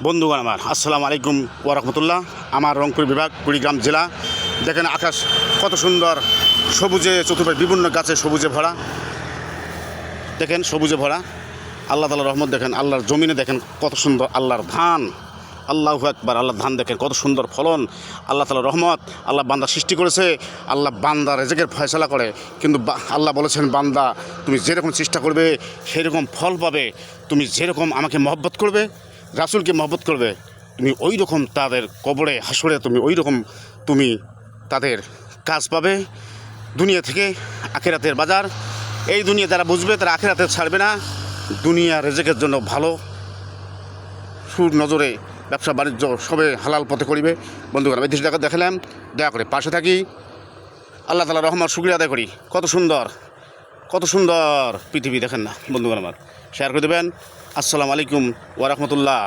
বন্ধুগণ আমার আসসালামু আলাইকুম ওয়া রাহমাতুল্লাহ। আমার রংপুর বিভাগ কুড়িগ্রাম জেলা। দেখেন আকাশ কত সুন্দর, সবুজে চতুর্পাশে বিভিন্ন গাছে সবুজে ভরা। দেখেন সবুজে ভরা, আল্লাহ তাআলার রহমত দেখেন, আল্লাহর জমিনে দেখেন কত সুন্দর, আল্লাহর ধান, আল্লাহু আকবার, আল্লাহর ধান দেখেন কত সুন্দর ফলন, আল্লাহ তাআলার রহমত। আল্লাহ বান্দা সৃষ্টি করেছে, আল্লাহ বান্দা রেজেকের ফয়সালা করে, কিন্তু আল্লাহ বলেছেন বান্দা তুমি যেরকম চেষ্টা করবে সেরকম ফল পাবে, তুমি যেরকম আমাকে মহব্বত করবে, রাসূলকে মহব্বত করবে, তুমি ওই রকম তাদের কবরে হাসরে তুমি ওই রকম তুমি তাদের কাজ পাবে। দুনিয়া থেকে আখিরাতের বাজার, এই দুনিয়া যারা বুঝবে তারা আখিরাতে ছাড়বে না। দুনিয়া রেজেকের জন্য ভালো, সুর নজরে ব্যবসা বাণিজ্য সবে হালাল পথে করিবে। বন্ধুগণ এই দেশটাকে দেখালাম, দয়া করে পাশে থাকি, আল্লাহ তাআলার রহমত শুকরিয়া আদায় করি। কত সুন্দর, কত সুন্দর পৃথিবী দেখেন না বন্ধুগণ আমার, শেয়ার করে দেবেন। আসসালামু আলাইকুম ওয়া রাহমাতুল্লাহ।